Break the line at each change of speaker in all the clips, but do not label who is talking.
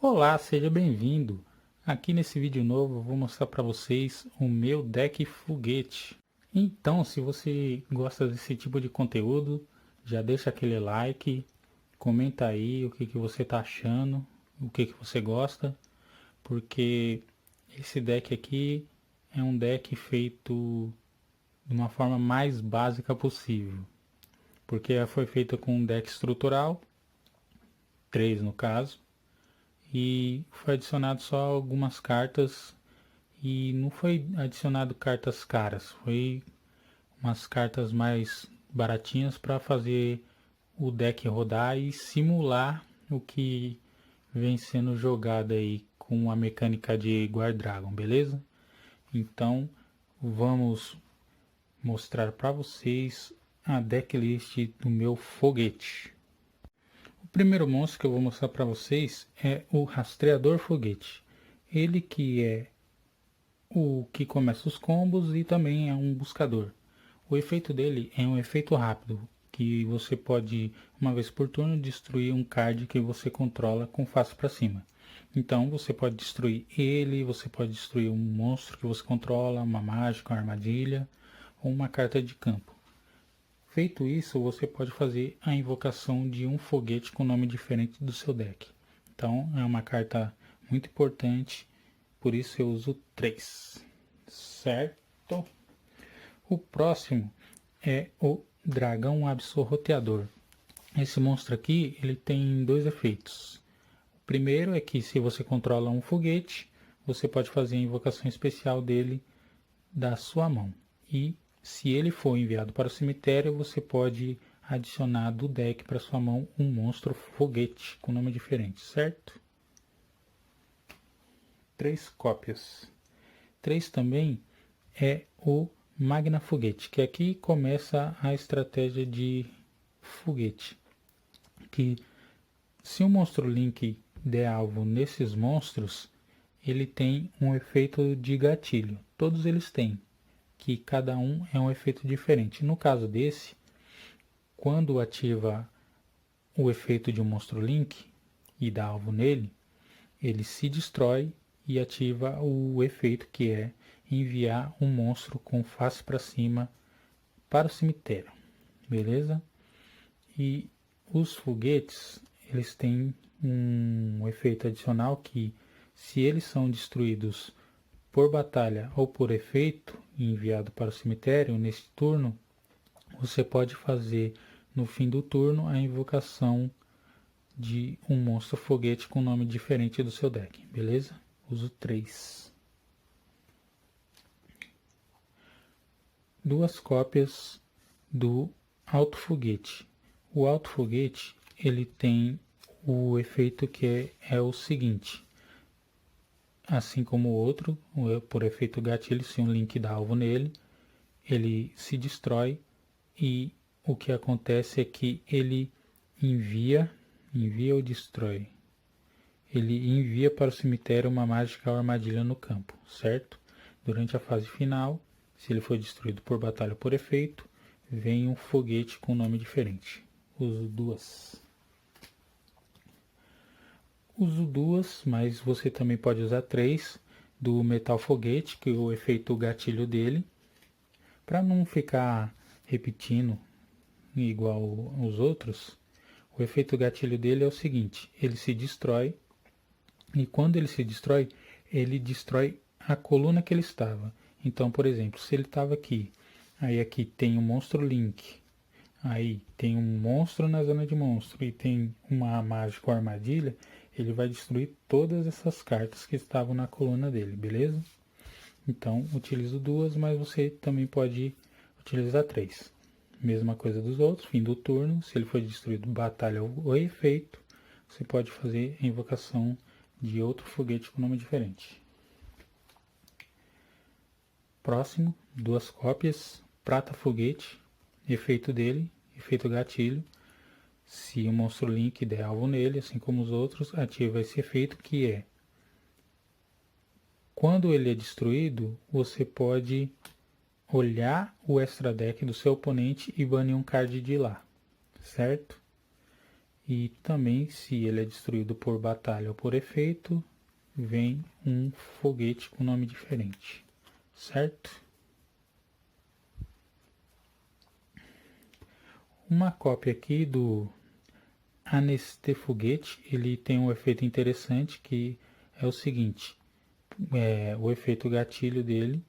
Olá, seja bem-vindo. Aqui nesse vídeo novo eu vou mostrar para vocês o meu deck foguete. Então, se você gosta desse tipo de conteúdo, já deixa aquele like, comenta aí o que você está achando, o que você gosta, porque esse deck aqui é um deck feito de uma forma mais básica possível, porque foi feito com um deck estrutural, 3 no caso, e foi adicionado só algumas cartas e não foi adicionado cartas caras, foi umas cartas mais baratinhas para fazer o deck rodar e simular o que vem sendo jogado aí com a mecânica de Guard Dragon, beleza? Então vamos mostrar para vocês a decklist do meu foguete. O primeiro monstro que eu vou mostrar para vocês é o Rastreador Foguete. Ele que é o que começa os combos e também é um buscador. O efeito dele é um efeito rápido, que você pode, uma vez por turno, destruir um card que você controla com face para cima. Então você pode destruir ele, você pode destruir um monstro que você controla, uma mágica, uma armadilha ou uma carta de campo. Feito isso, você pode fazer a invocação de um foguete com nome diferente do seu deck. Então é uma carta muito importante, por isso eu uso 3, certo? O próximo é o Dragão Absorroteador. Esse monstro aqui ele tem dois efeitos. O primeiro é que se você controla um foguete, você pode fazer a invocação especial dele da sua mão. E se ele for enviado para o cemitério, você pode adicionar do deck para sua mão um monstro foguete com nome diferente, certo? 3 cópias. 3 também é o Magna Foguete, que aqui começa a estratégia de foguete. Que se o monstro Link der alvo nesses monstros, ele tem um efeito de gatilho. Todos eles têm, que cada um é um efeito diferente. No caso desse, quando ativa o efeito de um monstro Link e dá alvo nele, ele se destrói e ativa o efeito que é enviar um monstro com face para cima para o cemitério, beleza? E os foguetes, eles têm um efeito adicional que, se eles são destruídos por batalha ou por efeito enviado para o cemitério neste turno, você pode fazer no fim do turno a invocação de um monstro foguete com nome diferente do seu deck, beleza? Uso 3. Duas cópias do Alto Foguete. O Alto Foguete ele tem o efeito que é o seguinte: assim como o outro, por efeito gatilho, se um link dá alvo nele, ele se destrói e o que acontece é que ele envia ou destrói. Ele envia para o cemitério uma mágica ou armadilha no campo, certo? Durante a fase final, se ele for destruído por batalha ou por efeito, vem um foguete com nome diferente. Uso duas. Uso duas, mas você também pode usar 3 do Metal Foguete, que é o efeito gatilho dele, para não ficar repetindo igual os outros. O efeito gatilho dele é o seguinte: ele se destrói e quando ele destrói a coluna que ele estava. Então, por exemplo, se ele estava aqui, aí aqui tem um monstro Link, aí tem um monstro na zona de monstro e tem uma mágica ou armadilha, ele vai destruir todas essas cartas que estavam na coluna dele, beleza? Então, utilizo duas, mas você também pode utilizar 3. Mesma coisa dos outros, fim do turno, se ele for destruído batalha ou efeito, você pode fazer a invocação de outro foguete com nome diferente. Próximo, duas cópias, Prata Foguete, efeito dele, efeito gatilho. Se o monstro Link der alvo nele, assim como os outros, ativa esse efeito que é: quando ele é destruído, você pode olhar o extra deck do seu oponente e banir um card de lá, certo? E também, se ele é destruído por batalha ou por efeito, vem um foguete com nome diferente, certo? Uma cópia aqui do Anestefoguete, ele tem um efeito interessante que é o seguinte, o efeito gatilho dele,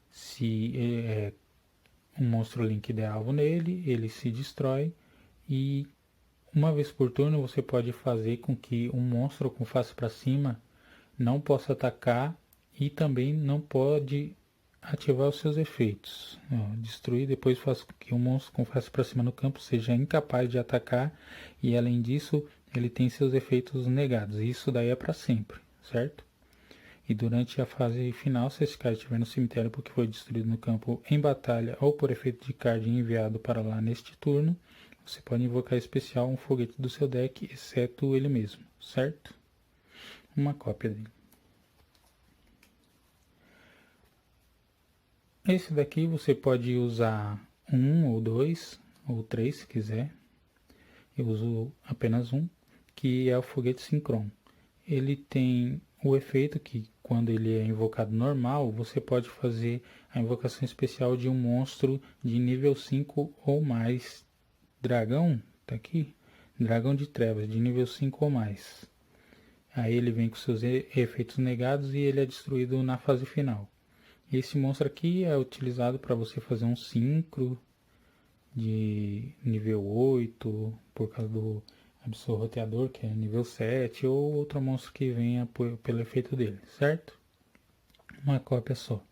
se um monstro link der alvo nele, ele se destrói e uma vez por turno você pode fazer com que um monstro com face para cima não possa atacar e também não pode ativar os seus efeitos. Destruir depois faz com que um monstro com face para cima no campo seja incapaz de atacar e além disso ele tem seus efeitos negados. Isso daí é para sempre, certo? E durante a fase final, se esse card estiver no cemitério porque foi destruído no campo em batalha ou por efeito de card enviado para lá neste turno, você pode invocar especial um foguete do seu deck, exceto ele mesmo, certo? Uma cópia dele. Esse daqui você pode usar um ou dois ou três se quiser. Eu uso apenas um, que é o foguete Synchron. Ele tem o efeito que quando ele é invocado normal, você pode fazer a invocação especial de um monstro de nível 5 ou mais. Dragão, tá aqui? Dragão de trevas, de nível 5 ou mais. Aí ele vem com seus efeitos negados e ele é destruído na fase final. Esse monstro aqui é utilizado para você fazer um sincro de nível 8, por causa do absorvo roteador, que é nível 7, ou outro monstro que venha pelo efeito dele, certo? Uma cópia só.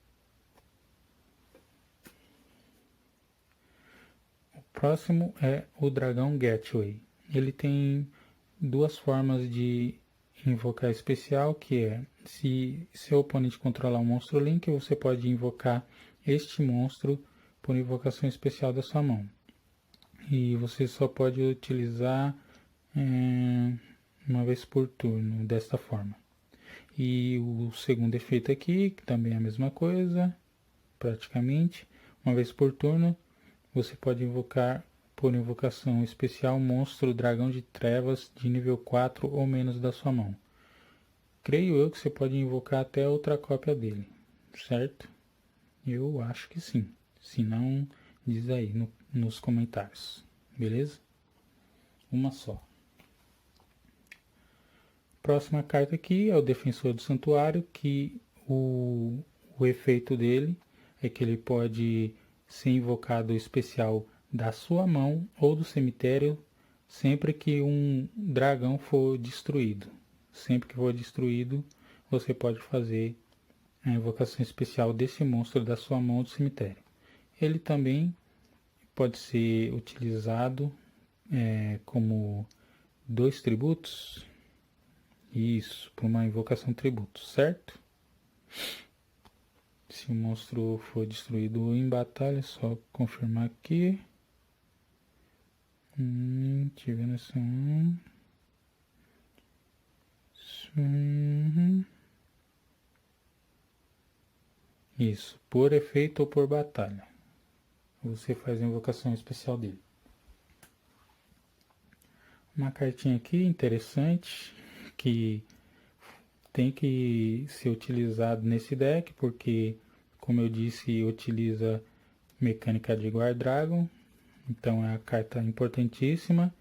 O próximo é o dragão Gateway. Ele tem duas formas de invocar especial, que é se seu oponente controlar um monstro Link, você pode invocar este monstro por invocação especial da sua mão. E você só pode utilizar uma vez por turno, desta forma. E o segundo efeito aqui, que também é a mesma coisa, praticamente, uma vez por turno, você pode invocar por invocação especial um monstro dragão de trevas de nível 4 ou menos da sua mão. Creio eu que você pode invocar até outra cópia dele, certo? Eu acho que sim. Se não, diz aí nos comentários, beleza? Uma só. Próxima carta aqui é o Defensor do Santuário, que o efeito dele é que ele pode ser invocado especial da sua mão ou do cemitério sempre que um dragão for destruído. Sempre que for destruído, você pode fazer a invocação especial desse monstro da sua mão ou do cemitério. Ele também pode ser utilizado como 2 tributos. Isso, para uma invocação tributo, certo? Se o monstro for destruído em batalha, é só confirmar aqui. Tivendo essa Isso, por efeito ou por batalha. Você faz a invocação especial dele. Uma cartinha aqui interessante que tem que ser utilizado nesse deck porque, como eu disse, utiliza mecânica de Guard Dragon, então é a carta importantíssima,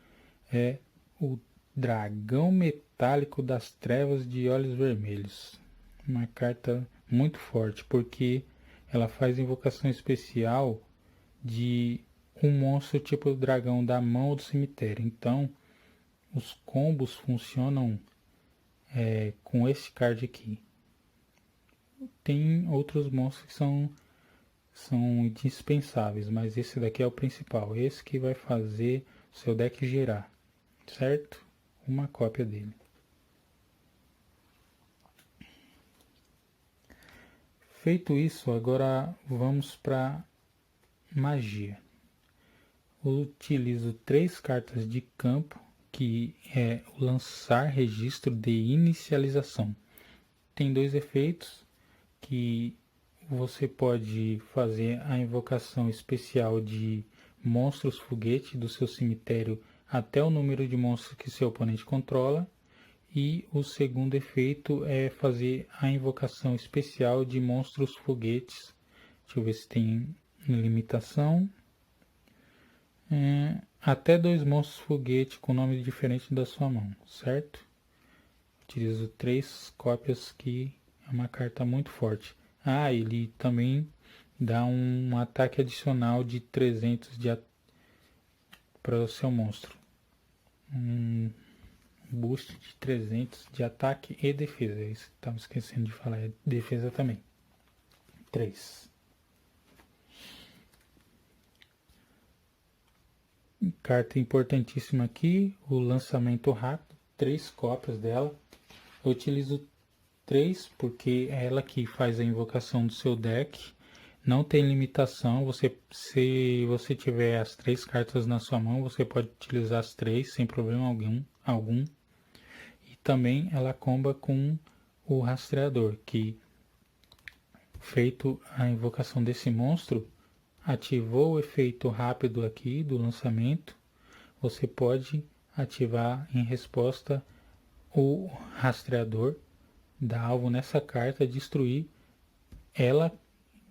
é o Dragão Metálico das Trevas de Olhos Vermelhos. Uma carta muito forte porque ela faz invocação especial de um monstro tipo dragão da mão ou do cemitério. Então, os combos funcionam com esse card aqui. Tem outros monstros que são indispensáveis, mas esse daqui é o principal. Esse que vai fazer o seu deck girar, certo? Uma cópia dele. Feito isso, agora vamos para magia. Eu utilizo 3 cartas de campo, que é o lançar registro de inicialização. Tem 2 efeitos que você pode fazer a invocação especial de monstros foguete do seu cemitério até o número de monstros que seu oponente controla. E o segundo efeito é fazer a invocação especial de monstros foguetes. Deixa eu ver se tem limitação. Até 2 monstros foguete com nome diferente da sua mão, certo? Utilizo 3 cópias, que é uma carta muito forte. Ele também dá um ataque adicional de 300 para o seu monstro. Um boost de 300 de ataque e defesa. Isso estava esquecendo de falar, é defesa também. 3. Carta importantíssima aqui, o lançamento rápido, 3 cópias dela. Eu utilizo 3 porque é ela que faz a invocação do seu deck. Não tem limitação, se você tiver as 3 cartas na sua mão, você pode utilizar as 3 sem problema algum. E também ela comba com o rastreador, que feito a invocação desse monstro, ativou o efeito rápido aqui do lançamento, você pode ativar em resposta o rastreador, dar alvo nessa carta, destruir. Ela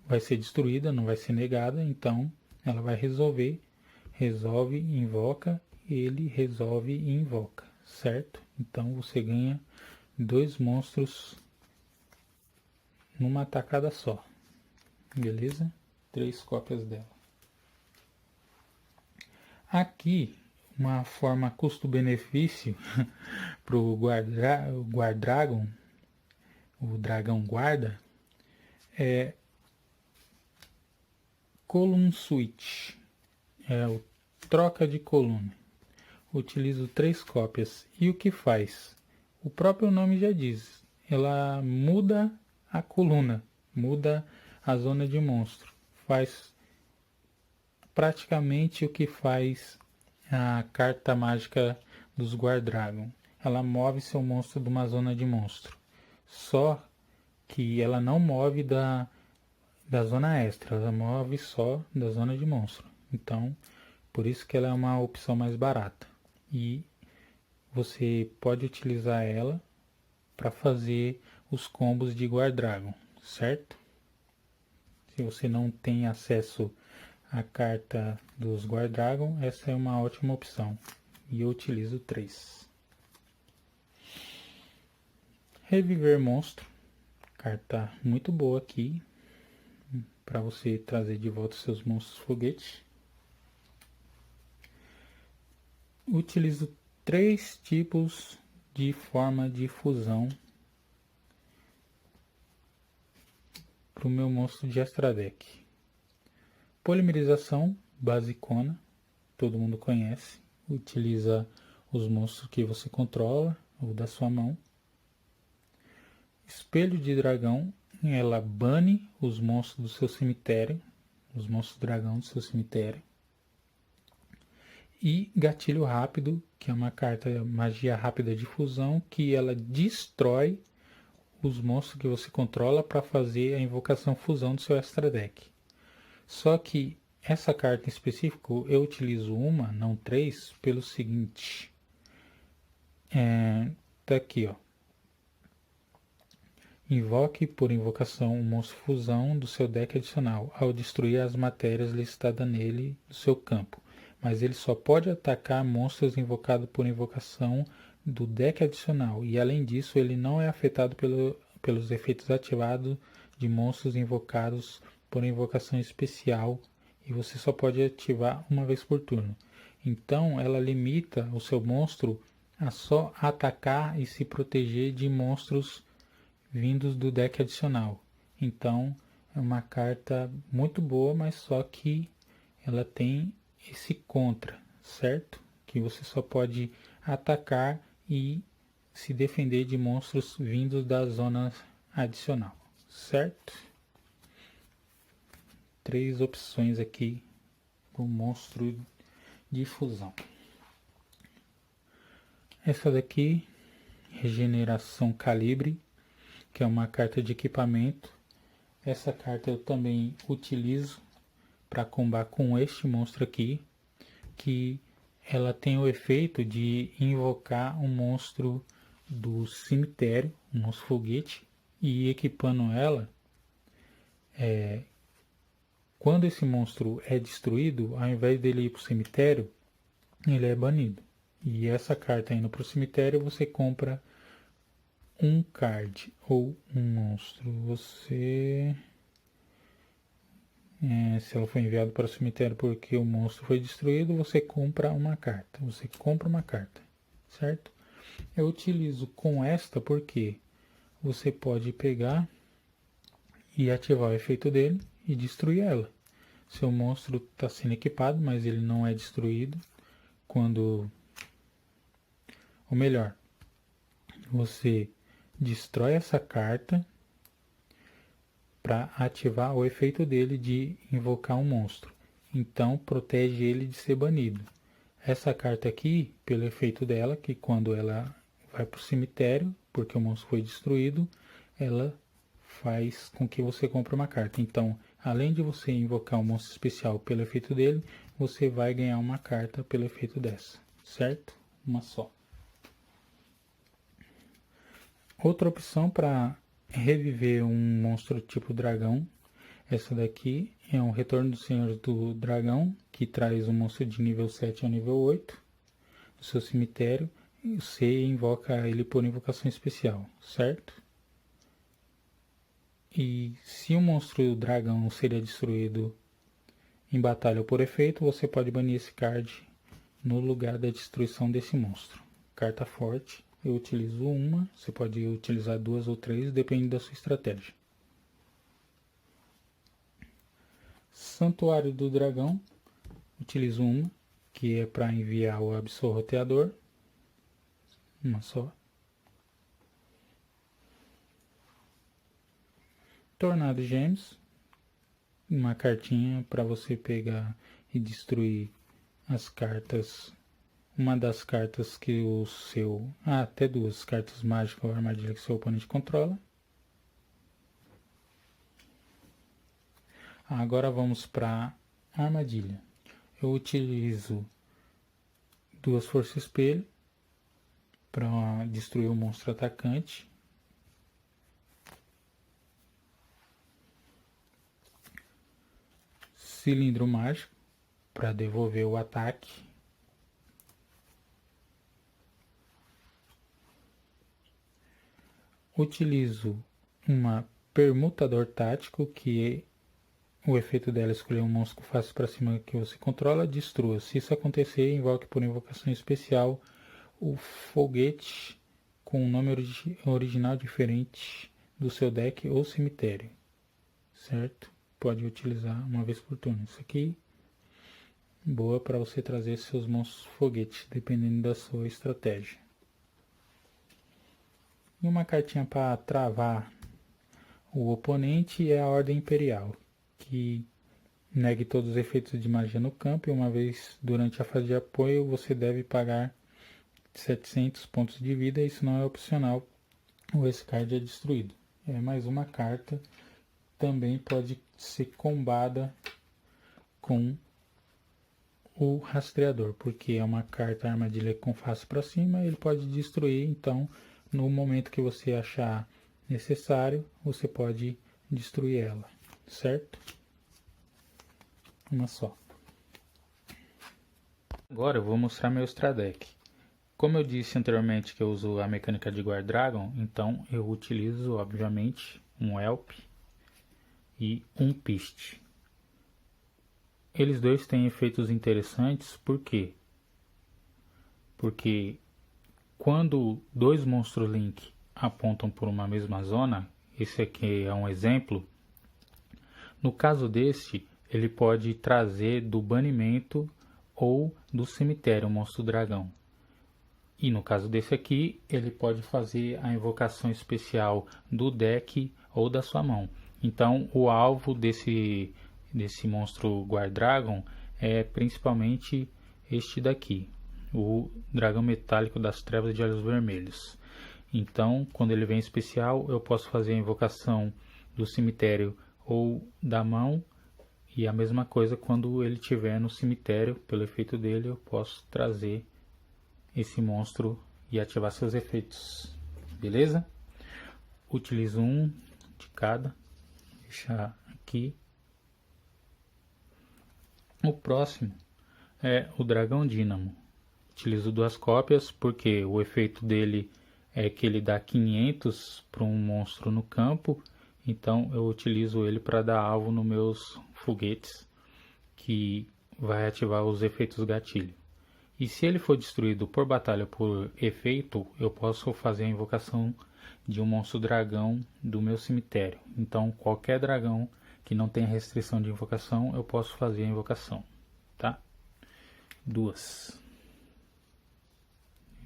vai ser destruída, não vai ser negada, então ela vai resolve, invoca, ele resolve e invoca, certo? Então você ganha 2 monstros numa tacada só, beleza? 3 cópias dela. Aqui, uma forma custo-benefício para o Guardragon, o dragão guarda, é Column Switch, é o troca de coluna. Utilizo 3 cópias. E o que faz? O próprio nome já diz, ela muda a coluna, muda a zona de monstro, faz praticamente o que faz a carta mágica dos Guardragon. Ela move seu monstro de uma zona de monstro, só que ela não move da zona extra, ela move só da zona de monstro. Então, por isso que ela é uma opção mais barata. E você pode utilizar ela para fazer os combos de Guardragon, certo? Se você não tem acesso à carta dos Guardragon, essa é uma ótima opção. E eu utilizo 3. Reviver monstro, carta muito boa aqui para você trazer de volta seus monstros foguete. Utilizo 3 tipos de forma de fusão para o meu monstro de extra deck. Polimerização basicona, todo mundo conhece. Utiliza os monstros que você controla ou da sua mão. Espelho de dragão, ela bane os monstros do seu cemitério, os monstros dragão do seu cemitério. E gatilho rápido, que é uma carta magia rápida de fusão, que ela destrói os monstros que você controla para fazer a invocação fusão do seu extra deck. Só que essa carta em específico eu utilizo uma, não 3, pelo seguinte. Tá aqui, ó. Invoque por invocação um monstro fusão do seu deck adicional, ao destruir as matérias listadas nele do seu campo. Mas ele só pode atacar monstros invocados por invocação do deck adicional. E além disso, ele não é afetado pelos efeitos ativados de monstros invocados por invocação especial. E você só pode ativar uma vez por turno. Então ela limita o seu monstro a só atacar e se proteger de monstros vindos do deck adicional. Então é uma carta muito boa, mas só que ela tem esse contra, certo? Que você só pode atacar e se defender de monstros vindos da zona adicional, certo? 3 opções aqui para o monstro de fusão. Essa daqui, Regeneração Calibre, que é uma carta de equipamento. Essa carta eu também utilizo para combater com este monstro aqui, que ela tem o efeito de invocar um monstro do cemitério, um monstro foguete, e equipando ela, quando esse monstro é destruído, ao invés dele ir para o cemitério, ele é banido. E essa carta indo para o cemitério, você compra um card ou um monstro. Se ela foi enviada para o cemitério porque o monstro foi destruído, você compra uma carta. Certo? Eu utilizo com esta porque você pode pegar e ativar o efeito dele e destruir ela. Seu monstro está sendo equipado, mas ele não é destruído quando... Ou melhor, você destrói essa carta para ativar o efeito dele de invocar um monstro. Então protege ele de ser banido. Essa carta aqui, pelo efeito dela, que quando ela vai para o cemitério, porque o monstro foi destruído, ela faz com que você compre uma carta. Então, além de você invocar um monstro especial pelo efeito dele, você vai ganhar uma carta pelo efeito dessa, certo? Uma só. Outra opção para reviver um monstro tipo dragão, essa daqui é um Retorno dos Senhores do Dragão, que traz um monstro de nível 7 ao nível 8 do seu cemitério, e você invoca ele por invocação especial, certo? E se o monstro dragão seria destruído em batalha ou por efeito, você pode banir esse card no lugar da destruição desse monstro. Carta forte, eu utilizo uma, você pode utilizar duas ou três, depende da sua estratégia. Santuário do Dragão, utilizo uma, que é para enviar o Absol Roteador, uma só. Tornado Gêmeos, uma cartinha para você pegar e destruir as cartas, uma das cartas que o seu, até duas cartas mágicas ou armadilha que seu oponente controla. Agora vamos para armadilha. Eu utilizo duas Força Espelho para destruir o monstro atacante. Cilindro Mágico para devolver o ataque. Utilizo uma Permutador Tático, que o efeito dela é escolher um monstro com face para cima que você controla, destrua. Se isso acontecer, invoque por invocação especial o foguete com um nome original diferente do seu deck ou cemitério, certo? Pode utilizar uma vez por turno. Isso aqui boa para você trazer seus monstros foguetes, dependendo da sua estratégia. E uma cartinha para travar o oponente é a Ordem Imperial, que negue todos os efeitos de magia no campo, e uma vez durante a fase de apoio você deve pagar 700 pontos de vida. Isso não é opcional, ou esse card é destruído. É mais uma carta, também pode ser combada com o Rastreador, porque é uma carta armadilha com face para cima, ele pode destruir. Então no momento que você achar necessário, você pode destruir ela, certo? Uma só. Agora eu vou mostrar meu Extra Deck. Como eu disse anteriormente que eu uso a mecânica de Guard Dragon, então eu utilizo, obviamente, um Elp e um Piste. Eles dois têm efeitos interessantes, por quê? Porque quando dois monstros Link apontam por uma mesma zona, esse aqui é um exemplo, no caso deste, ele pode trazer do banimento ou do cemitério o monstro dragão. E no caso desse aqui, ele pode fazer a invocação especial do deck ou da sua mão. Então o alvo desse monstro Guard Dragon é principalmente este daqui, o Dragão Metálico das Trevas de Olhos Vermelhos. Então, quando ele vem especial, eu posso fazer a invocação do cemitério ou da mão E a mesma coisa quando ele estiver no cemitério, pelo efeito dele eu posso trazer esse monstro e ativar seus efeitos, beleza? Utilizo um de cada, deixar aqui. O próximo é o Dragão Dínamo. Utilizo 2 cópias porque o efeito dele é que ele dá 500 para um monstro no campo, então eu utilizo ele para dar alvo nos meus foguetes, que vai ativar os efeitos gatilho. E se ele for destruído por batalha por efeito, eu posso fazer a invocação de um monstro dragão do meu cemitério. Então qualquer dragão que não tenha restrição de invocação, eu posso fazer a invocação, tá? 2.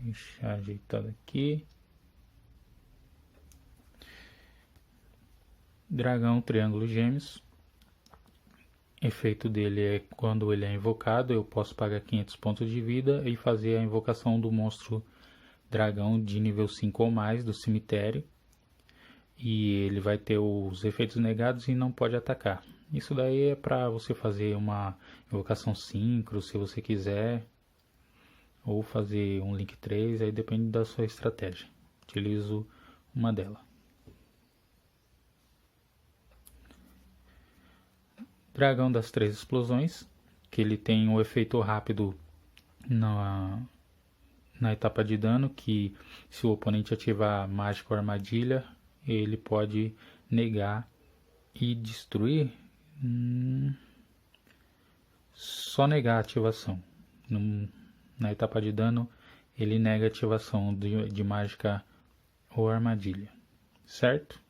Deixa eu ajeitar aqui. Dragão Triângulo Gêmeos. Efeito dele é quando ele é invocado, eu posso pagar 500 pontos de vida e fazer a invocação do monstro dragão de nível 5 ou mais do cemitério. E ele vai ter os efeitos negados e não pode atacar. Isso daí é para você fazer uma invocação síncro, se você quiser, ou fazer um link 3, aí depende da sua estratégia. Utilizo uma delas. Dragão das 3 explosões, que ele tem um efeito rápido na etapa de dano, que se o oponente ativar mágica ou armadilha, ele pode negar e destruir. Só negar a ativação. Na etapa de dano, ele nega a ativação de mágica ou armadilha, certo?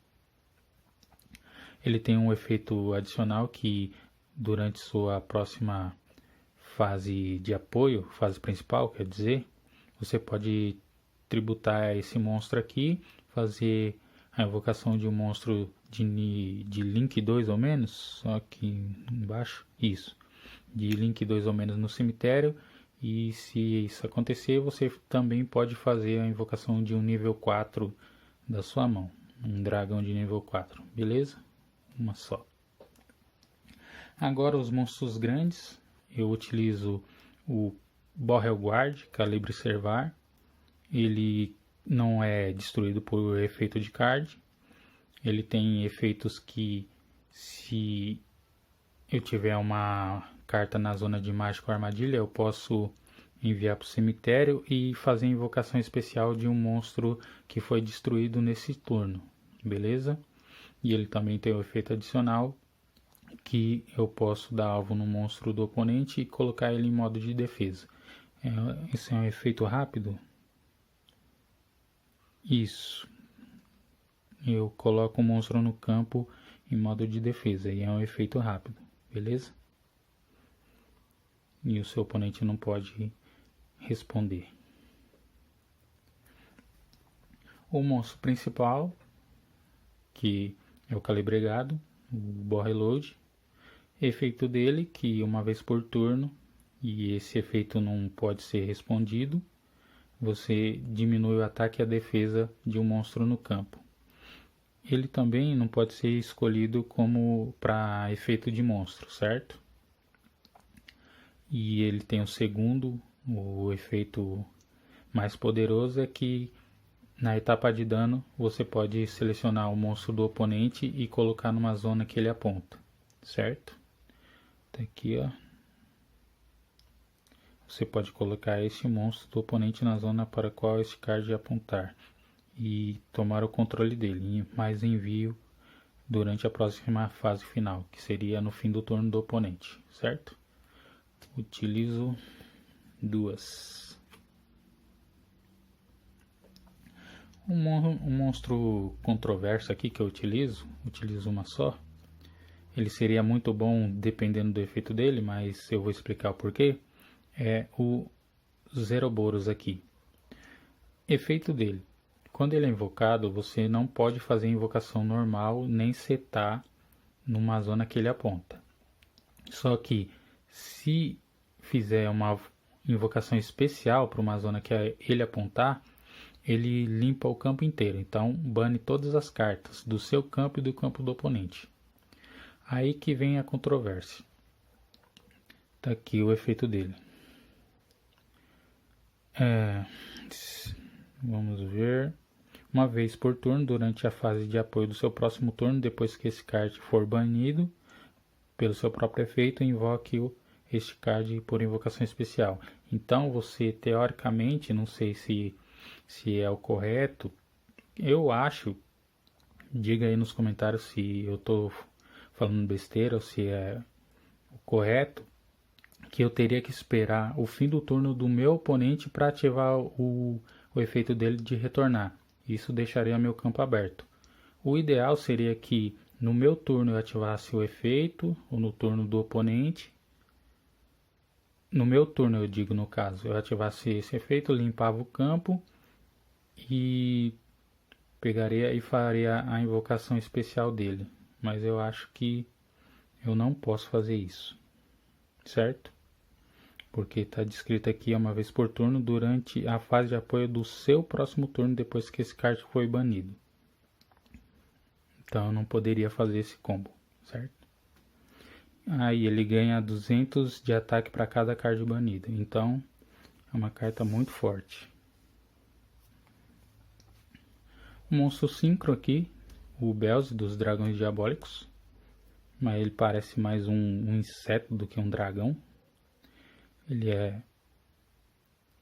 Ele tem um efeito adicional que durante sua próxima fase de apoio, fase principal, quer dizer, você pode tributar esse monstro aqui, fazer a invocação de um monstro de Link 2 ou menos, só aqui embaixo, isso, de Link 2 ou menos no cemitério, e se isso acontecer, você também pode fazer a invocação de um nível 4 da sua mão, um dragão de nível 4, beleza? Uma só. Agora os monstros grandes, eu utilizo o Borrelguard, Calibre Servar. Ele não é destruído por efeito de card. Ele tem efeitos que, se eu tiver uma carta na zona de mágica ou armadilha, eu posso enviar para o cemitério e fazer a invocação especial de um monstro que foi destruído nesse turno, beleza? E ele também tem o efeito adicional que eu posso dar alvo no monstro do oponente e colocar ele em modo de defesa. Esse é um efeito rápido. Isso. Eu coloco o monstro no campo em modo de defesa e é um efeito rápido, beleza? E o seu oponente não pode responder. O monstro principal, que é o calibregado, o Borreload. Efeito dele, que uma vez por turno, e esse efeito não pode ser respondido, você diminui o ataque e a defesa de um monstro no campo. Ele também não pode ser escolhido como para efeito de monstro, certo? E ele tem o segundo, o efeito mais poderoso é que na etapa de dano, você pode selecionar o monstro do oponente e colocar numa zona que ele aponta, certo? Tá aqui, ó. Você pode colocar este monstro do oponente na zona para a qual este card apontar e tomar o controle dele, mais envio durante a próxima fase final, que seria no fim do turno do oponente, certo? Utilizo 2. Um monstro controverso aqui que eu utilizo uma só. Ele seria muito bom dependendo do efeito dele, mas eu vou explicar o porquê. É o Zeroboros aqui. Efeito dele. Quando ele é invocado, você não pode fazer invocação normal, nem setar numa zona que ele aponta. Só que se fizer uma invocação especial para uma zona que ele apontar, ele limpa o campo inteiro. Então, bane todas as cartas do seu campo e do campo do oponente. Aí que vem a controvérsia. Tá aqui o efeito dele. Vamos ver. Uma vez por turno, durante a fase de apoio do seu próximo turno, depois que esse card for banido pelo seu próprio efeito, invoque este card por invocação especial. Então você, teoricamente, não sei se é o correto, eu acho, diga aí nos comentários se eu estou falando besteira ou se é o correto, que eu teria que esperar o fim do turno do meu oponente para ativar o efeito dele de retornar. Isso deixaria meu campo aberto. O ideal seria que no meu turno eu ativasse o efeito, ou no turno do oponente. No meu turno, eu digo, no caso, eu ativasse esse efeito, limpava o campo e pegaria e faria a invocação especial dele. Mas eu acho que eu não posso fazer isso, certo? Porque está descrito aqui uma vez por turno durante a fase de apoio do seu próximo turno depois que esse card foi banido. Então eu não poderia fazer esse combo, certo? Aí ele ganha 200 de ataque para cada card banida. Então é uma carta muito forte. O monstro Synchro aqui, o Belze dos Dragões Diabólicos. Mas ele parece mais um inseto do que um dragão. Ele é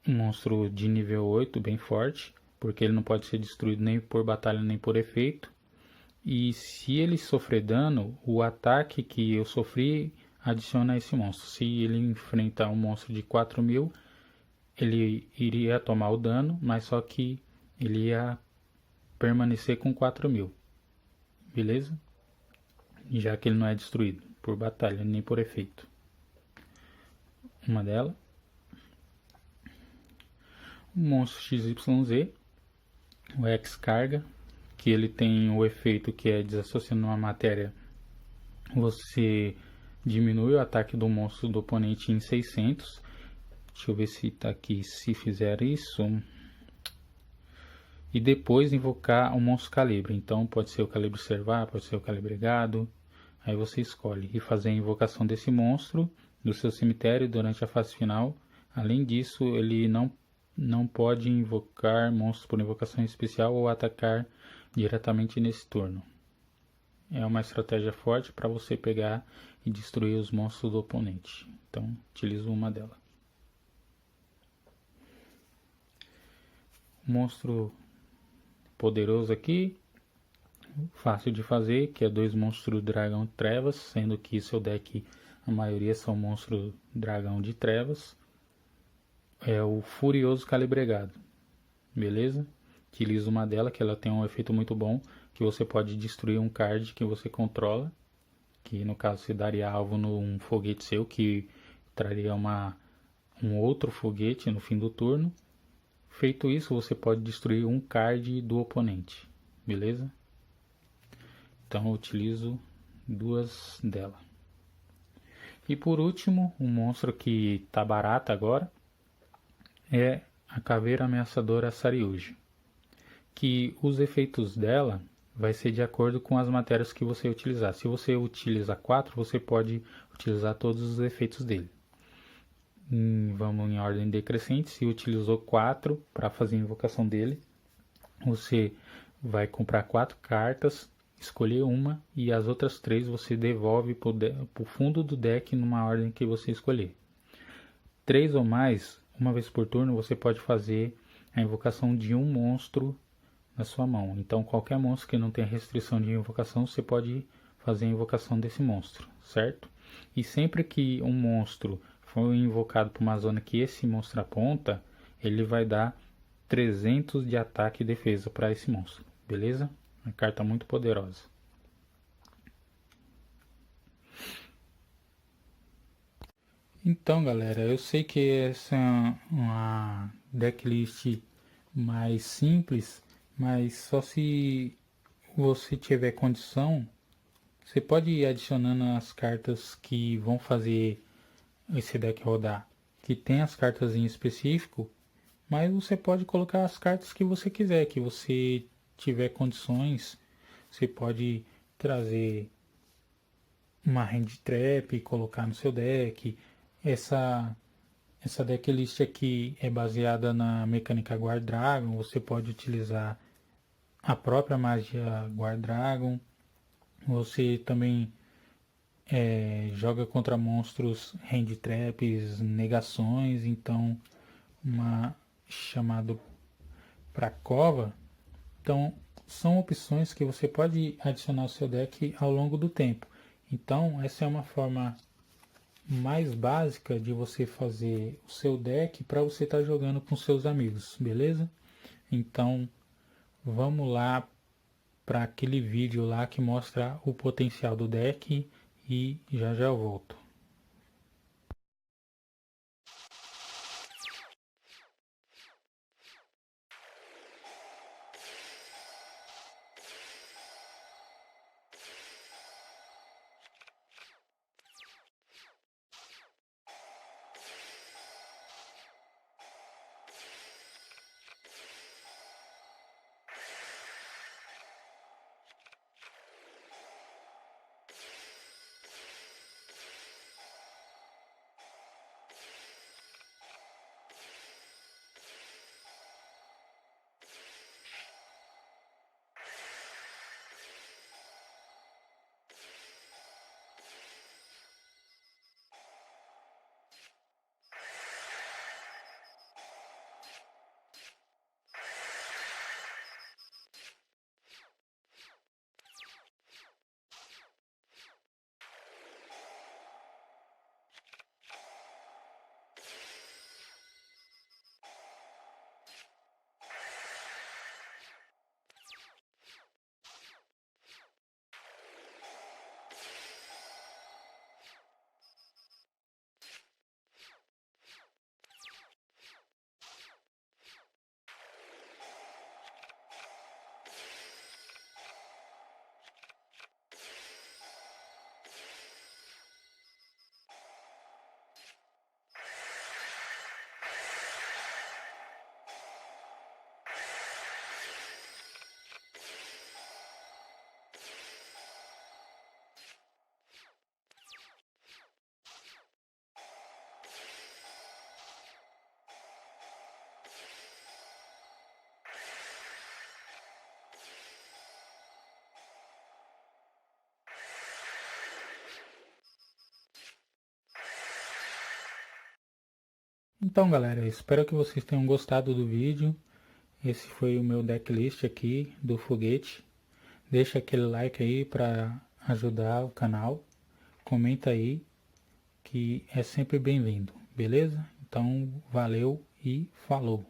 um monstro de nível 8, bem forte, porque ele não pode ser destruído nem por batalha nem por efeito. E se ele sofrer dano, o ataque que eu sofri adiciona a esse monstro. Se ele enfrentar um monstro de 4.000, ele iria tomar o dano, mas só que ele ia permanecer com 4.000. Beleza? Já que ele não é destruído por batalha nem por efeito. Uma dela. O monstro XYZ, o X-Carga, que ele tem o efeito que é desassociando uma matéria, você diminui o ataque do monstro do oponente em 600. Deixa eu ver se está aqui, se fizer isso. E depois invocar o monstro calibre. Então pode ser o calibre servar, pode ser o calibre gado. Aí você escolhe e fazer a invocação desse monstro do seu cemitério durante a fase final. Além disso, ele não pode invocar monstros por invocação especial ou atacar diretamente nesse turno. É uma estratégia forte para você pegar e destruir os monstros do oponente. Então, utilizo uma delas. Monstro poderoso aqui, fácil de fazer, que é 2 monstros dragão trevas, sendo que seu deck, a maioria são monstros dragão de trevas. É o Furioso Calibregado, beleza? Utilizo uma dela, que ela tem um efeito muito bom, que você pode destruir um card que você controla, que no caso se daria alvo num foguete seu, que traria um outro foguete no fim do turno. Feito isso, você pode destruir um card do oponente, beleza? Então eu utilizo 2 dela. E por último, um monstro que tá barato agora é a Caveira Ameaçadora Saryuji, que os efeitos dela vai ser de acordo com as matérias que você utilizar. Se você utiliza 4, você pode utilizar todos os efeitos dele. Vamos em ordem decrescente. Se utilizou 4 para fazer a invocação dele, você vai comprar 4 cartas, escolher uma e as outras 3 você devolve para o fundo do deck numa ordem que você escolher. 3 ou mais, uma vez por turno, você pode fazer a invocação de um monstro na sua mão. Então qualquer monstro que não tenha restrição de invocação, você pode fazer a invocação desse monstro, certo? E sempre que um monstro for invocado por uma zona que esse monstro aponta, ele vai dar 300 de ataque e defesa para esse monstro, beleza? Uma carta muito poderosa. Então galera, eu sei que essa é uma decklist mais simples, mas só se você tiver condição, você pode ir adicionando as cartas que vão fazer esse deck rodar, que tem as cartas em específico, mas você pode colocar as cartas que você quiser, que você tiver condições. Você pode trazer uma hand trap e colocar no seu deck, Essa decklist aqui é baseada na mecânica Guard Dragon. Você pode utilizar a própria magia Guard Dragon. Você também joga contra monstros hand traps, negações. Então, uma chamado para cova. Então, são opções que você pode adicionar ao seu deck ao longo do tempo. Então, essa é uma forma mais básica de você fazer o seu deck para você estar jogando com seus amigos, beleza? Então, vamos lá para aquele vídeo lá que mostra o potencial do deck e já já eu volto. Então, galera, espero que vocês tenham gostado do vídeo. Esse foi o meu decklist aqui do foguete. Deixa aquele like aí para ajudar o canal. Comenta aí que é sempre bem-vindo, beleza? Então, valeu e falou!